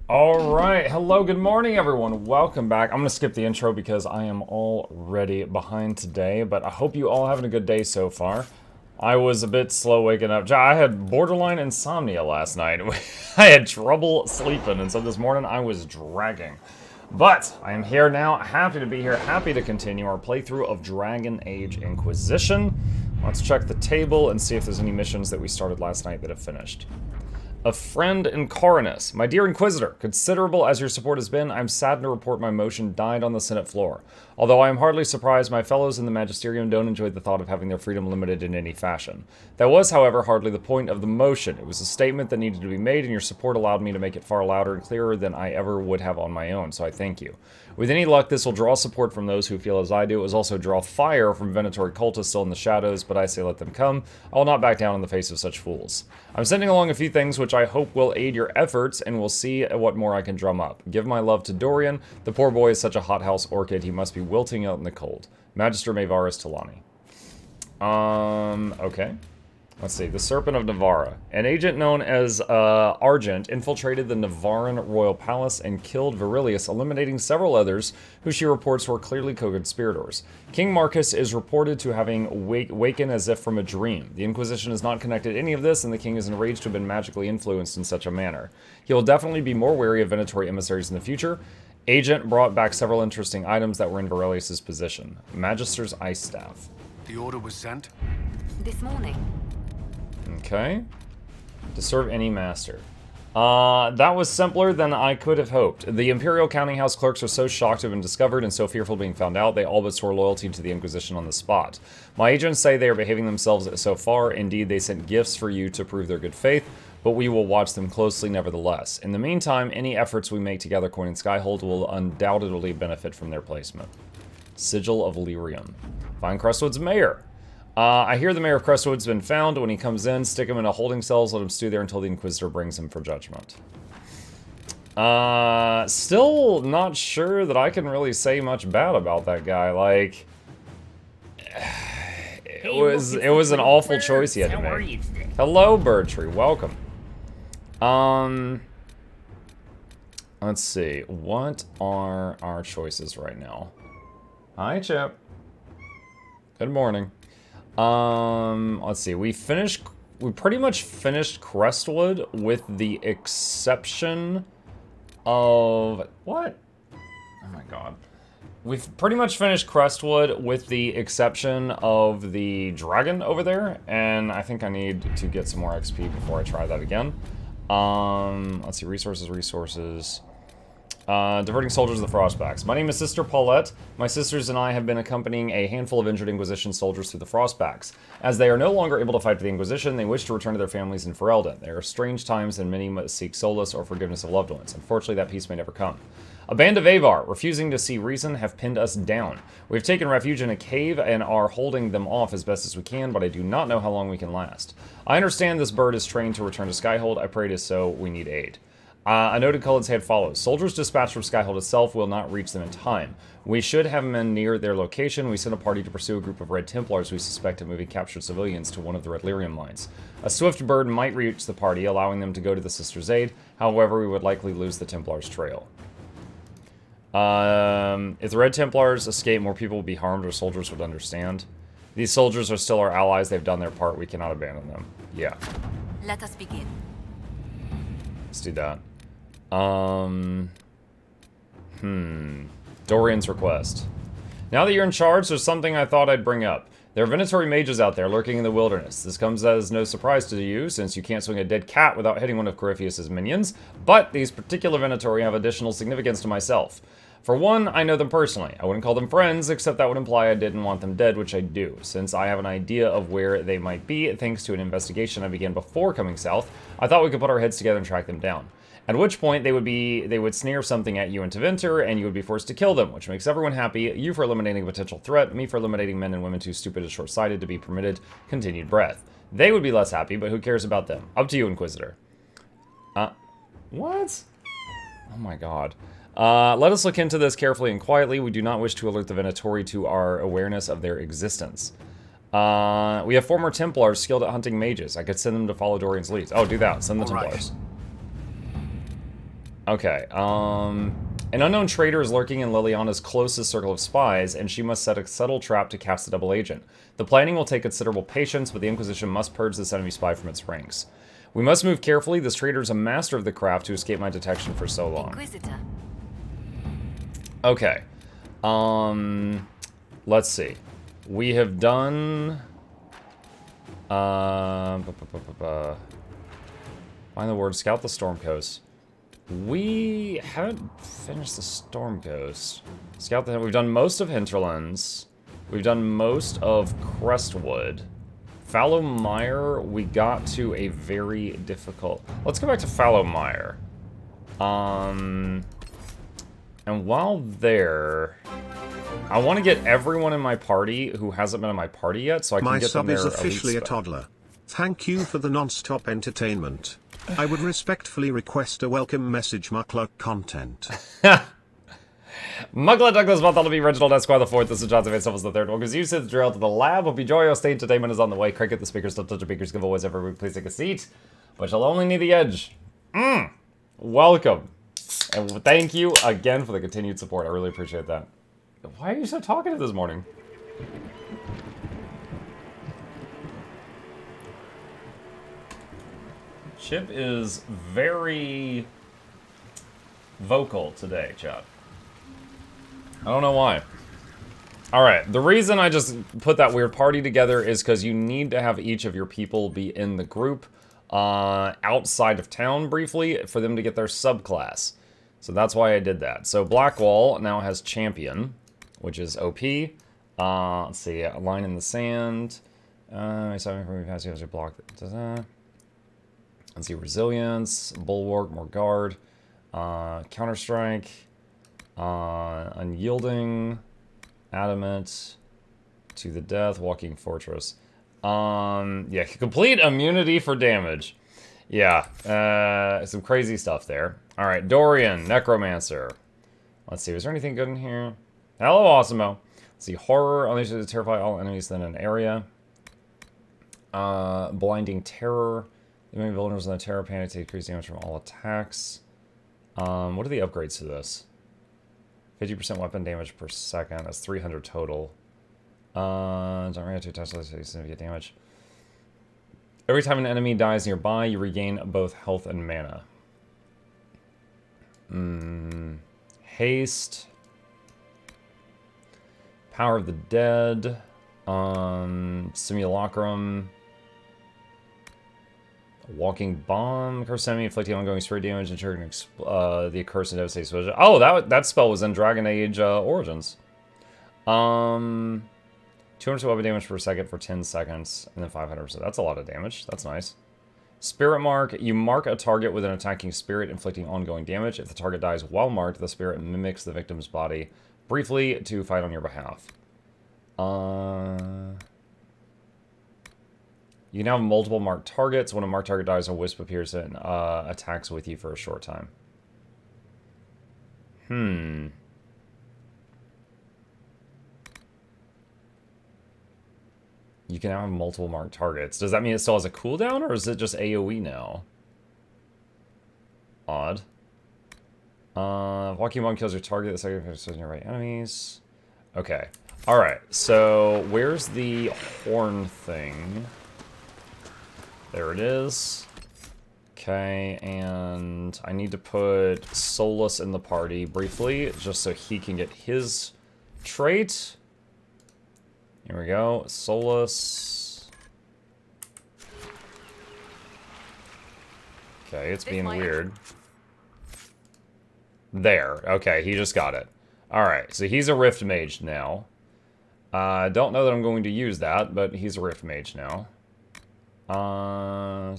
Alright, hello, good morning everyone. Welcome back. I'm going to skip the intro because I am already behind today, but I hope you all having a good day so far. I was a bit slow waking up. I had borderline insomnia last night. I had trouble sleeping, and so this morning I was dragging. But I am here now, happy to be here, happy to continue our playthrough of Dragon Age Inquisition. Let's check the table and see if there's any missions that we started last night that have finished. A friend in Coronus. My dear Inquisitor, considerable as your support has been, I'm saddened to report my motion died on the Senate floor. Although I am hardly surprised, my fellows in the Magisterium don't enjoy the thought of having their freedom limited in any fashion. That was, however, hardly the point of the motion. It was a statement that needed to be made, and your support allowed me to make it far louder and clearer than I ever would have on my own, so I thank you. With any luck, this will draw support from those who feel as I do. It will also draw fire from Venatori cultists still in the shadows, but I say let them come. I will not back down in the face of such fools. I'm sending along a few things which I hope will aid your efforts, and we'll see what more I can drum up. Give my love to Dorian. The poor boy is such a hothouse orchid, he must be wilting out in the cold. Magister Maevaris Talani. Okay. Let's see, the Serpent of Navarra. An agent known as Argent infiltrated the Navarran royal palace and killed Virilius, eliminating several others who she reports were clearly co-conspirators. King Marcus is reported to having wakened as if from a dream. The Inquisition has not connected any of this, and the king is enraged to have been magically influenced in such a manner. He will definitely be more wary of Venatori emissaries in the future. Agent brought back several interesting items that were in Virilius' possession. Magister's Ice Staff. The order was sent? This morning. Okay. To serve any master. That was simpler than I could have hoped. The Imperial Counting House clerks are so shocked to have been discovered and so fearful of being found out, they all but swore loyalty to the Inquisition on the spot. My agents say they are behaving themselves so far. Indeed, they sent gifts for you to prove their good faith, but we will watch them closely nevertheless. In the meantime, any efforts we make to gather coin and Skyhold will undoubtedly benefit from their placement. Sigil of Lyrium. Find Crestwood's mayor. I hear the mayor of Crestwood's been found. When he comes in, stick him in a holding cell, let him stew there until the Inquisitor brings him for judgment. Still not sure that I can really say much bad about that guy. Like, it was an awful choice he had to make. Hello, Birdtree. Welcome. Let's see. What are our choices right now? Hi, Chip. Good morning. Let's see. We pretty much finished Crestwood with the exception of... What? Oh my god. We've pretty much finished Crestwood with the exception of the dragon over there, and I think I need to get some more XP before I try that again. Let's see. Resources. Diverting soldiers of the Frostbacks. My name is Sister Paulette. My sisters and I have been accompanying a handful of injured Inquisition soldiers through the Frostbacks. As they are no longer able to fight the Inquisition, they wish to return to their families in Ferelden. There are strange times and many must seek solace or forgiveness of loved ones. Unfortunately, that peace may never come. A band of Avar, refusing to see reason, have pinned us down. We've taken refuge in a cave and are holding them off as best as we can, but I do not know how long we can last. I understand this bird is trained to return to Skyhold. I pray it is so. We need aid. A noted Cullen's head follows. Soldiers dispatched from Skyhold itself will not reach them in time. We should have men near their location. We sent a party to pursue a group of Red Templars we suspect of moving captured civilians to one of the Red Lyrium lines. A swift bird might reach the party, allowing them to go to the Sisters' aid. However, we would likely lose the Templars' trail. If the Red Templars escape, more people will be harmed, or soldiers would understand. These soldiers are still our allies. They've done their part. We cannot abandon them. Yeah. Let us begin. Let's do that. Dorian's request. Now that you're in charge, there's something I thought I'd bring up. There are Venatori mages out there lurking in the wilderness. This comes as no surprise to you, since you can't swing a dead cat without hitting one of Corypheus' minions, but these particular Venatori have additional significance to myself. For one, I know them personally. I wouldn't call them friends, except that would imply I didn't want them dead, which I do. Since I have an idea of where they might be, thanks to an investigation I began before coming south, I thought we could put our heads together and track them down. At which point, they would snare something at you in Tevinter, and you would be forced to kill them, which makes everyone happy, you for eliminating a potential threat, me for eliminating men and women too stupid and short-sighted to be permitted continued breath. They would be less happy, but who cares about them? Up to you, Inquisitor. What? Oh my god. Let us look into this carefully and quietly. We do not wish to alert the Venatori to our awareness of their existence. We have former Templars skilled at hunting mages. I could send them to follow Dorian's leads. Oh, do that. Send the All right. Templars. Okay, an unknown traitor is lurking in Liliana's closest circle of spies, and she must set a subtle trap to cast a double agent. The planning will take considerable patience, but the Inquisition must purge this enemy spy from its ranks. We must move carefully. This traitor is a master of the craft to escape my detection for so long. Inquisitor. Okay. Let's see. We have done... Find the word. Scout the Storm Coast. We haven't finished the Storm Coast. Scout the... We've done most of Hinterlands. We've done most of Crestwood. Fallow Mire, we got to a very difficult... Let's go back to Fallow Mire. And while there... I want to get everyone in my party who hasn't been in my party yet, so I can get them their elite My sub is officially a spec. toddler. Thank you for the non-stop entertainment. I would respectfully request a welcome message Mukluk content. Mukluk Douglas Bartholomew, Reginald Esquire the Fourth, this is Johnson Van the Third. Welcome you to the drill to the lab. Hope you enjoy your stay. Entertainment is on the way. Cricket the speakers, don't touch the speakers, giveaways every week. Please take a seat. But you'll only need the edge. Welcome. And thank you again for the continued support. I really appreciate that. Why are you so talkative this morning? Chip is very vocal today, chat. I don't know why. Alright, the reason I just put that weird party together is because you need to have each of your people be in the group outside of town briefly for them to get their subclass. So that's why I did that. So Blackwall now has Champion, which is OP. Let's see, a line in the sand. Let's see, Resilience, Bulwark, more guard. Counter-Strike. Unyielding. Adamant. To the Death, Walking Fortress. Yeah, complete immunity for damage. Yeah, some crazy stuff there. Alright, Dorian, Necromancer. Let's see, is there anything good in here? Hello, Awesemo. Let's see, Horror, unleashes to terrify all enemies in an area. Blinding Terror. Leaving vulnerable in the Terror Panic to increase damage from all attacks. What are the upgrades to this? 50% weapon damage per second. That's 300 total. Don't react to attacks to significant damage. Every time an enemy dies nearby, you regain both health and mana. Haste. Power of the Dead. Simulacrum. Walking Bomb. Curse enemy inflicting ongoing spirit damage and triggering the accursed and devastating explosion. Oh, that spell was in Dragon Age Origins. 200% weapon damage per second for 10 seconds, and then 500%. That's a lot of damage. That's nice. Spirit Mark. You mark a target with an attacking spirit, inflicting ongoing damage. If the target dies while marked, the spirit mimics the victim's body briefly to fight on your behalf. You can have multiple marked targets. When a marked target dies, a wisp appears and attacks with you for a short time. You can now have multiple marked targets. Does that mean it still has a cooldown, or is it just AoE now? Odd. Walking Bomb kills your target. The second is nearby enemies. Okay. Alright, so where's the horn thing? There it is. Okay, and I need to put Solus in the party briefly, just so he can get his trait. Here we go, Solus. Okay, it's being weird. There, okay, he just got it. Alright, so he's a Rift Mage now. I don't know that I'm going to use that, but he's a Rift Mage now. Well,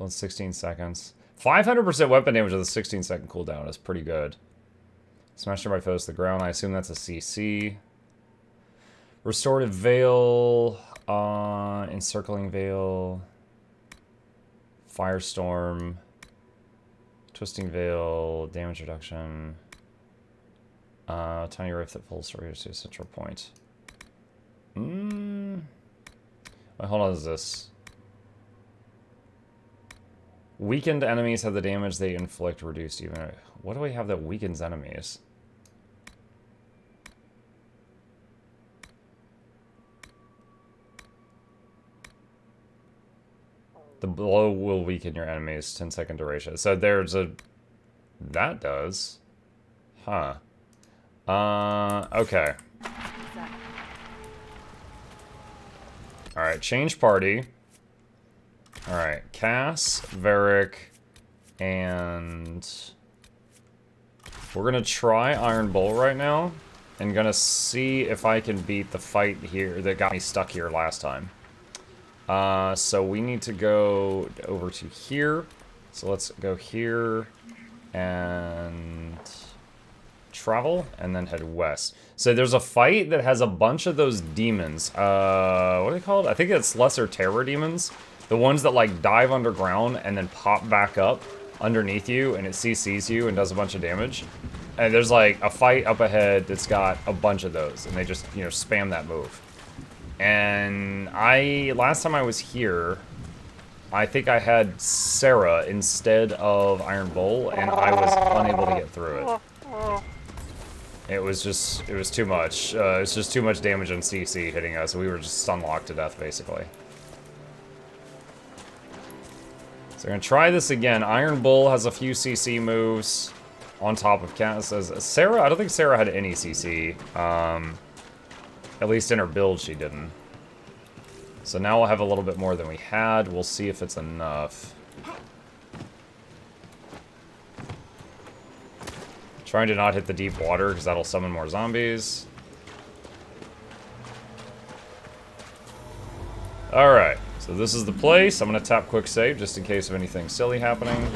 16 seconds. 500% weapon damage with a 16-second cooldown is pretty good. Smash by foes to the ground. I assume that's a CC. Restorative Veil. Encircling Veil. Firestorm. Twisting Veil. Damage reduction. Tiny Rift that pulls to a central point. Wait, hold on, is this? Weakened enemies have the damage they inflict reduced even. What do we have that weakens enemies? The blow will weaken your enemies, 10-second duration. So there's a... That does. Huh. Okay. Alright, change party. Alright, Cass, Varric, and... We're gonna try Iron Bull right now, and gonna see if I can beat the fight here that got me stuck here last time. So we need to go over to here. So let's go here, and... travel, and then head west. So there's a fight that has a bunch of those demons. What are they called? I think it's lesser terror demons. The ones that like dive underground and then pop back up underneath you, and it CCs you and does a bunch of damage. And there's like a fight up ahead that's got a bunch of those, and they just, you know, spam that move. And last time I was here, I think I had Sarah instead of Iron Bull, and I was unable to get through it. It was too much. It's just too much damage on CC hitting us. We were just stun locked to death, basically. So we're gonna try this again. Iron Bull has a few CC moves on top of Cass. Sarah, I don't think Sarah had any CC. At least in her build, she didn't. So now we'll have a little bit more than we had. We'll see if it's enough. Trying to not hit the deep water, because that'll summon more zombies. Alright, so this is the place. I'm going to tap quick save, just in case of anything silly happening.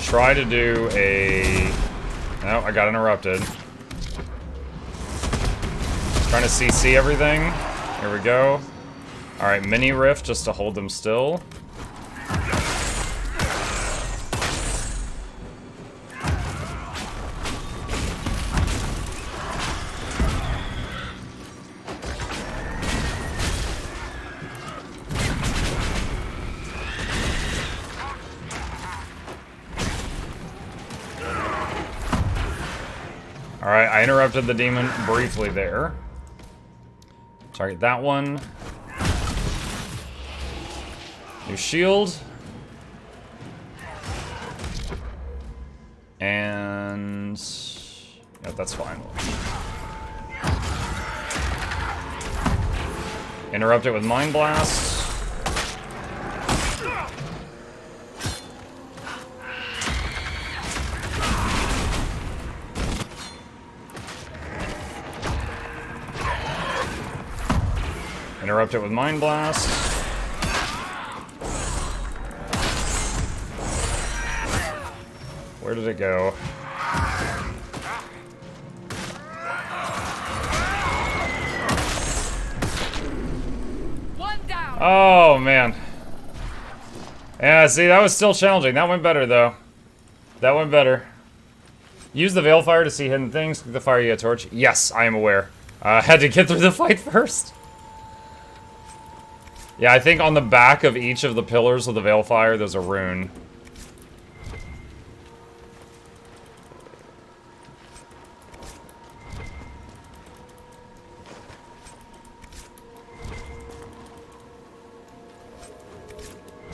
Try to do a... No, I got interrupted. Trying to CC everything. Here we go. Alright, mini rift just to hold them still. Alright, I interrupted the demon briefly there. Target that one. New shield. And... yeah, that's fine. Interrupt it with Mind Blast. Interrupt it with Mind Blast. Where did it go? One down. Oh, man. Yeah, see, that was still challenging. That went better, though. That went better. Use the Veilfire to see hidden things. Click the fire, you get a torch. Yes, I am aware. I had to get through the fight first. Yeah, I think on the back of each of the pillars of the Veilfire, there's a rune.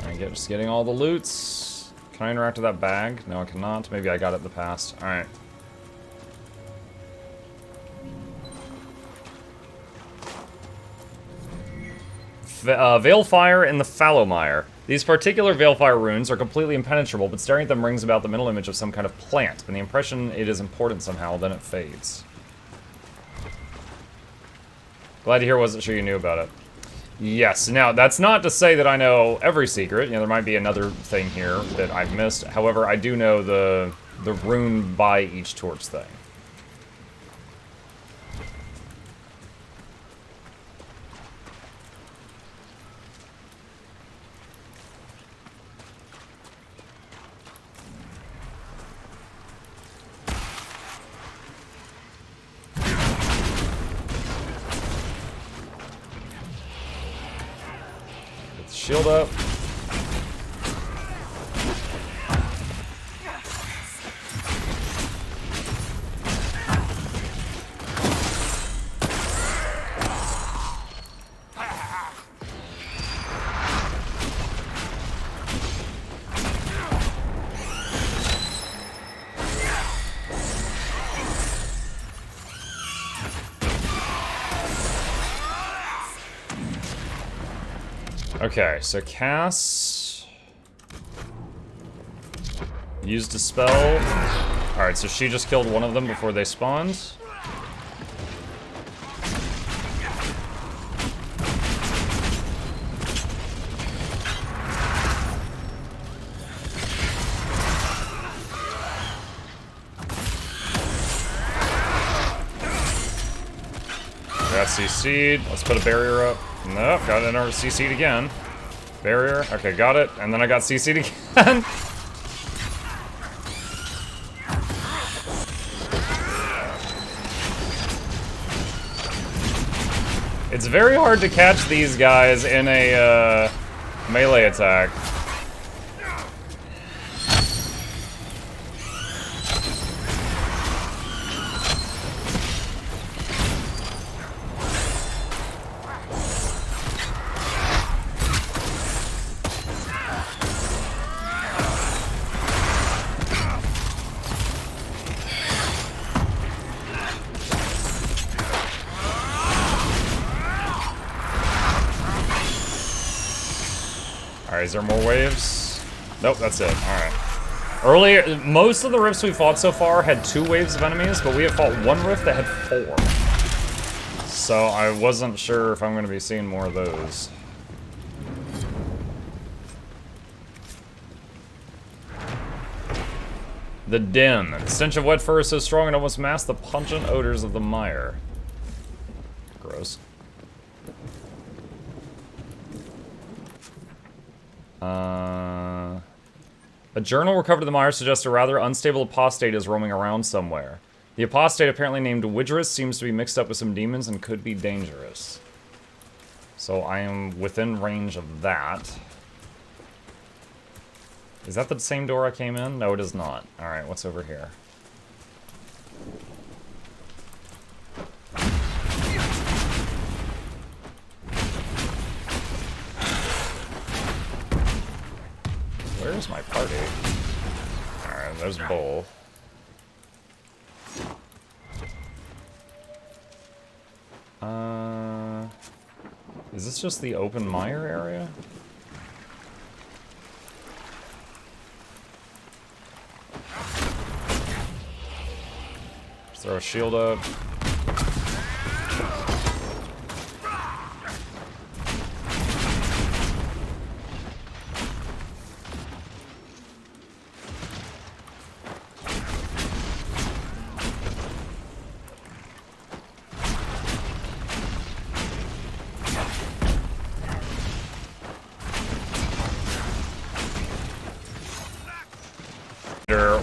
Alright, just getting all the loots. Can I interact with that bag? No, I cannot. Maybe I got it in the past. Alright. Veilfire and the Fallowmire. These particular Veilfire runes are completely impenetrable, but staring at them brings about the mental image of some kind of plant, and the impression it is important somehow, then it fades. Glad to hear, wasn't sure you knew about it. Yes, now that's not to say that I know every secret. You know, there might be another thing here that I've missed. However, I do know the rune by each torch thing. Shield up. Okay, so Cass used a spell. Alright, so she just killed one of them before they spawned. Got CC'd. Let's put a barrier up. Nope, got another CC'd again. Barrier. Okay, got it. And then I got CC'd again. It's very hard to catch these guys in a melee attack. Alright, is there more waves? Nope, that's it. Alright. Earlier, most of the rifts we fought so far had 2 waves of enemies, but we have fought one rift that had 4. So I wasn't sure if I'm going to be seeing more of those. The den. The stench of wet fur is so strong it almost masks the pungent odors of the mire. Gross. A journal recovered in the mire suggests a rather unstable apostate is roaming around somewhere. The apostate, apparently named Widris, seems to be mixed up with some demons and could be dangerous. So I am within range of that. Is that the same door I came in? No, it is not. Alright, what's over here? Where's my party? Alright, there's Bull. Is this just the open mire area? Just throw a shield up.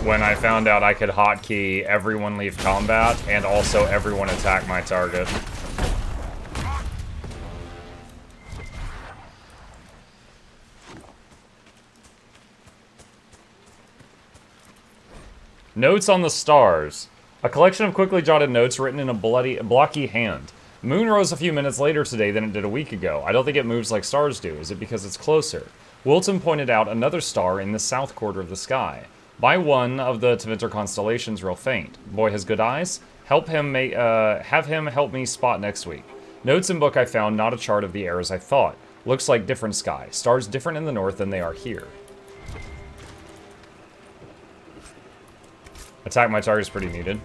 When I found out I could hotkey everyone leave combat and also everyone attack my target. Notes on the stars. A collection of quickly jotted notes written in a blocky hand. Moon rose a few minutes later today than it did a week ago. I don't think it moves like stars do. Is it because it's closer? Wilton pointed out another star in the south quarter of the sky. By one of the Tevinter constellations, real faint. Boy has good eyes. Have him help me spot next week. Notes in book I found, not a chart of the errors I thought. Looks like different sky. Stars different in the north than they are here. Attack my target is pretty needed.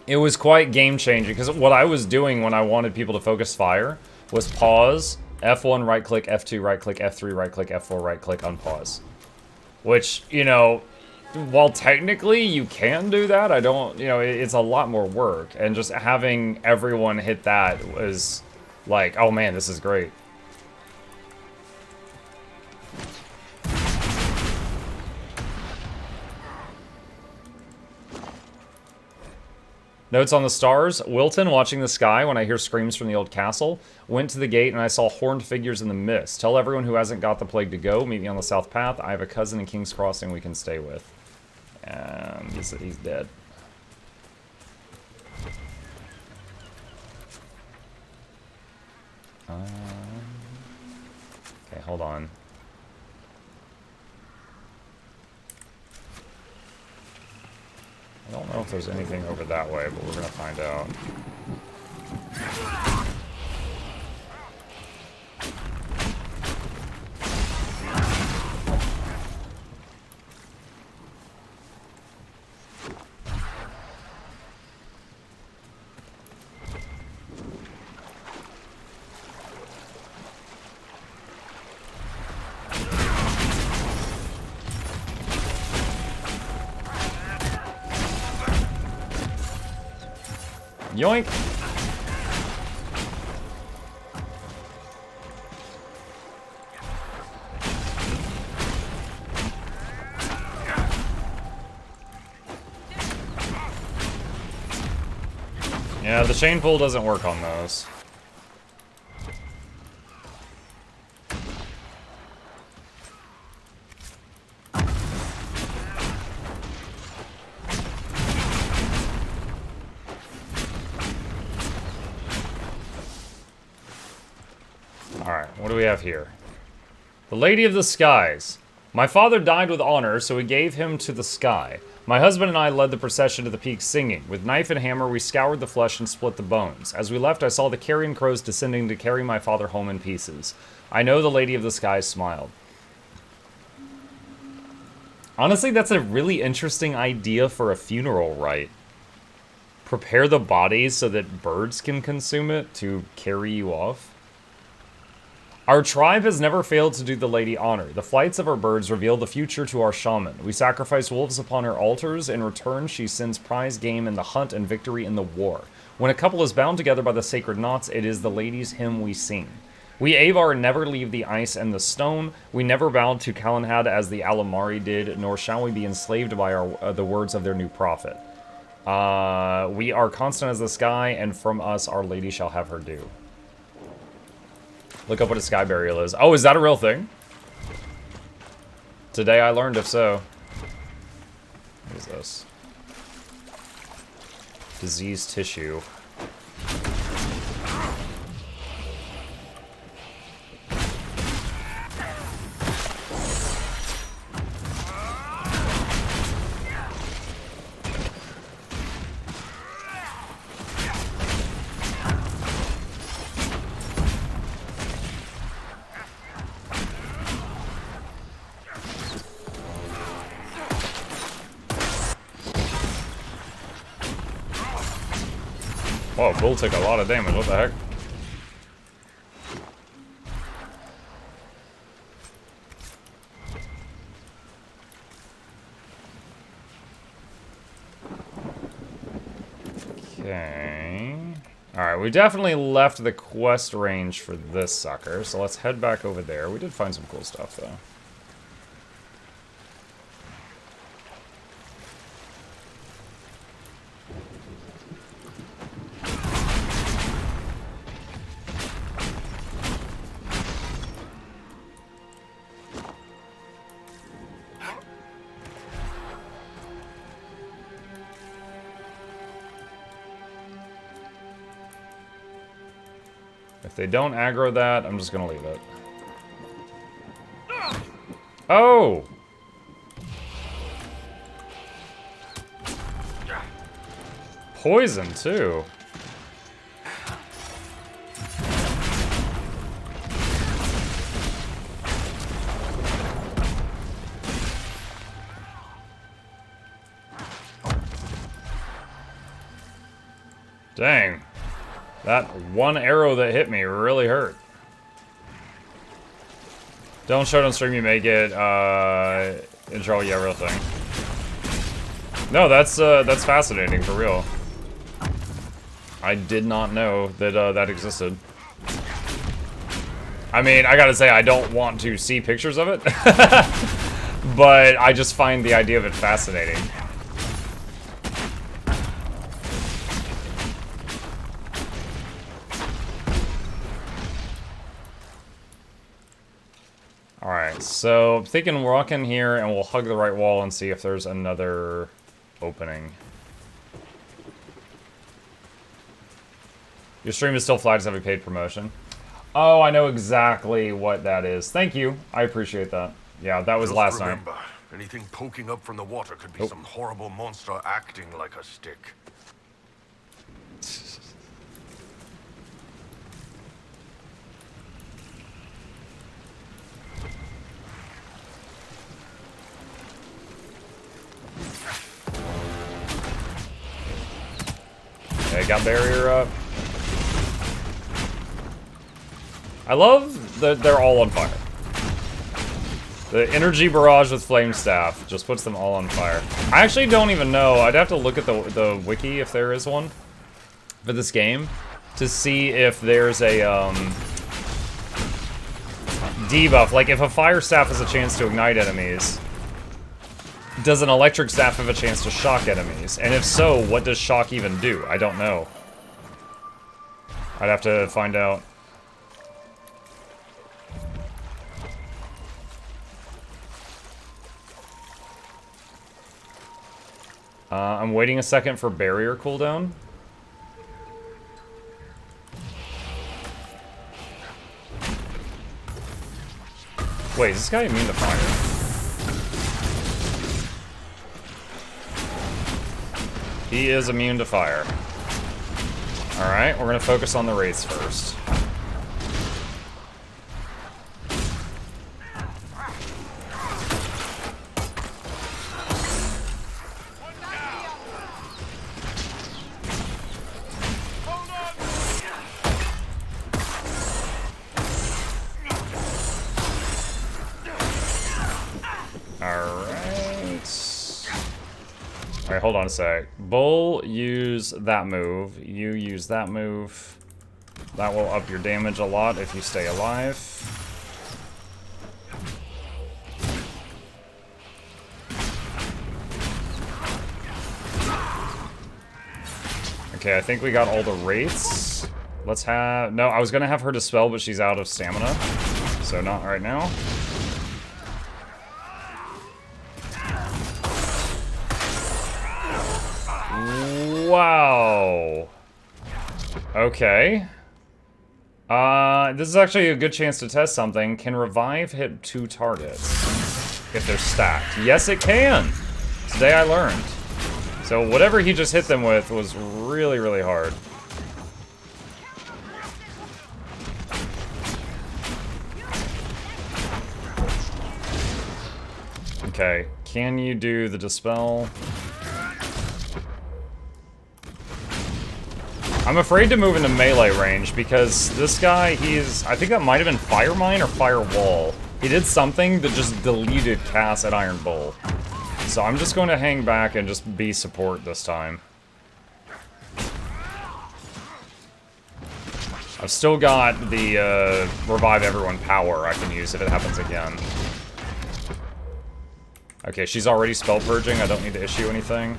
It was quite game-changing, because what I was doing when I wanted people to focus fire was pause, F1 right click, F2 right click, F3 right click, F4 right click, unpause. Which, you know, while technically you can do that, I don't, you know, it's a lot more work. And just having everyone hit that was like, oh man, this is great. Notes on the stars. Wilton, watching the sky when I hear screams from the old castle. Went to the gate and I saw horned figures in the mist. Tell everyone who hasn't got the plague to go. Meet me on the south path. I have a cousin in King's Crossing we can stay with. And he's dead. Okay, hold on. I don't know if there's anything over that way, but we're gonna find out. Yoink! Yeah, the chain pull doesn't work on those. Alright, what do we have here? The Lady of the Skies. My father died with honor, so we gave him to the sky. My husband and I led the procession to the peak singing. With knife and hammer, we scoured the flesh and split the bones. As we left, I saw the carrion crows descending to carry my father home in pieces. I know the Lady of the Skies smiled. Honestly, that's a really interesting idea for a funeral rite. Prepare the bodies so that birds can consume it to carry you off. Our tribe has never failed to do the lady honor. The flights of our birds reveal the future to our shaman. We sacrifice wolves upon her altars. In return, she sends prize game in the hunt and victory in the war. When a couple is bound together by the sacred knots, it is the lady's hymn we sing. We Avar never leave the ice and the stone. We never bowed to Kalanhad as the Alamari did, nor shall we be enslaved by the words of their new prophet. We are constant as the sky, and from us our lady shall have her due. Look up what a sky burial is. Oh, is that a real thing? Today I learned, if so. What is this? Diseased tissue. Whoa, Bull took a lot of damage, what the heck? Okay. Alright, we definitely left the quest range for this sucker, so let's head back over there. We did find some cool stuff, though. If they don't aggro that, I'm just gonna leave it. Oh! Poison, too. Dang. That one arrow that hit me really hurt. Don't show it on stream, you may get, intro, yeah, real thing. No, that's fascinating, for real. I did not know that, that existed. I mean, I gotta say, I don't want to see pictures of it. But I just find the idea of it fascinating. Alright, so I'm thinking we'll walk in here and we'll hug the right wall and see if there's another opening. Your stream is still flagged as having paid promotion. Oh, I know exactly what that is. Thank you. I appreciate that. Yeah, that was Just last remember, night. anything poking up from the water could be some horrible monster acting like a stick. Okay, got barrier up. I love that they're all on fire. The energy barrage with flame staff just puts them all on fire. I actually don't even know. I'd have to look at the wiki if there is one for this game to see if there's a debuff. Like if a fire staff has a chance to ignite enemies, does an electric staff have a chance to shock enemies? And if so, what does shock even do? I don't know. I'd have to find out. I'm waiting a second for barrier cooldown. Wait, is this guy immune to fire? He is immune to fire. Alright, we're gonna focus on the wraiths first. Alright, hold on a sec. Bull, use that move. You use that move. That will up your damage a lot if you stay alive. Okay, I think we got all the wraiths. Let's have... No, I was gonna have her dispel, but she's out of stamina. So not right now. Wow. Okay. This is actually a good chance to test something. Can revive hit 2 targets if they're stacked? Yes, it can. Today I learned. So whatever he just hit them with was really, really hard. Okay, can you do the dispel? I'm afraid to move into melee range because this guy, I think that might have been Fire Mine or Firewall. He did something that just deleted Cass at Iron Bull. So I'm just going to hang back and just be support this time. I've still got the Revive Everyone power I can use if it happens again. Okay, she's already spell purging. I don't need to issue anything.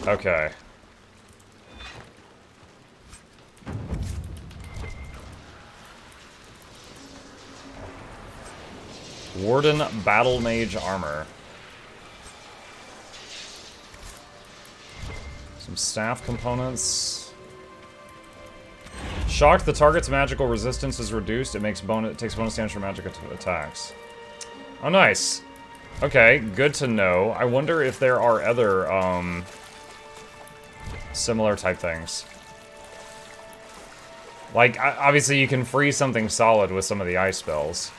Okay. Warden Battle Mage armor. Some staff components. Shocked, the target's magical resistance is reduced. It takes bonus damage from magic attacks. Oh, nice. Okay, good to know. I wonder if there are other, similar type things. Like, obviously you can freeze something solid with some of the ice spells.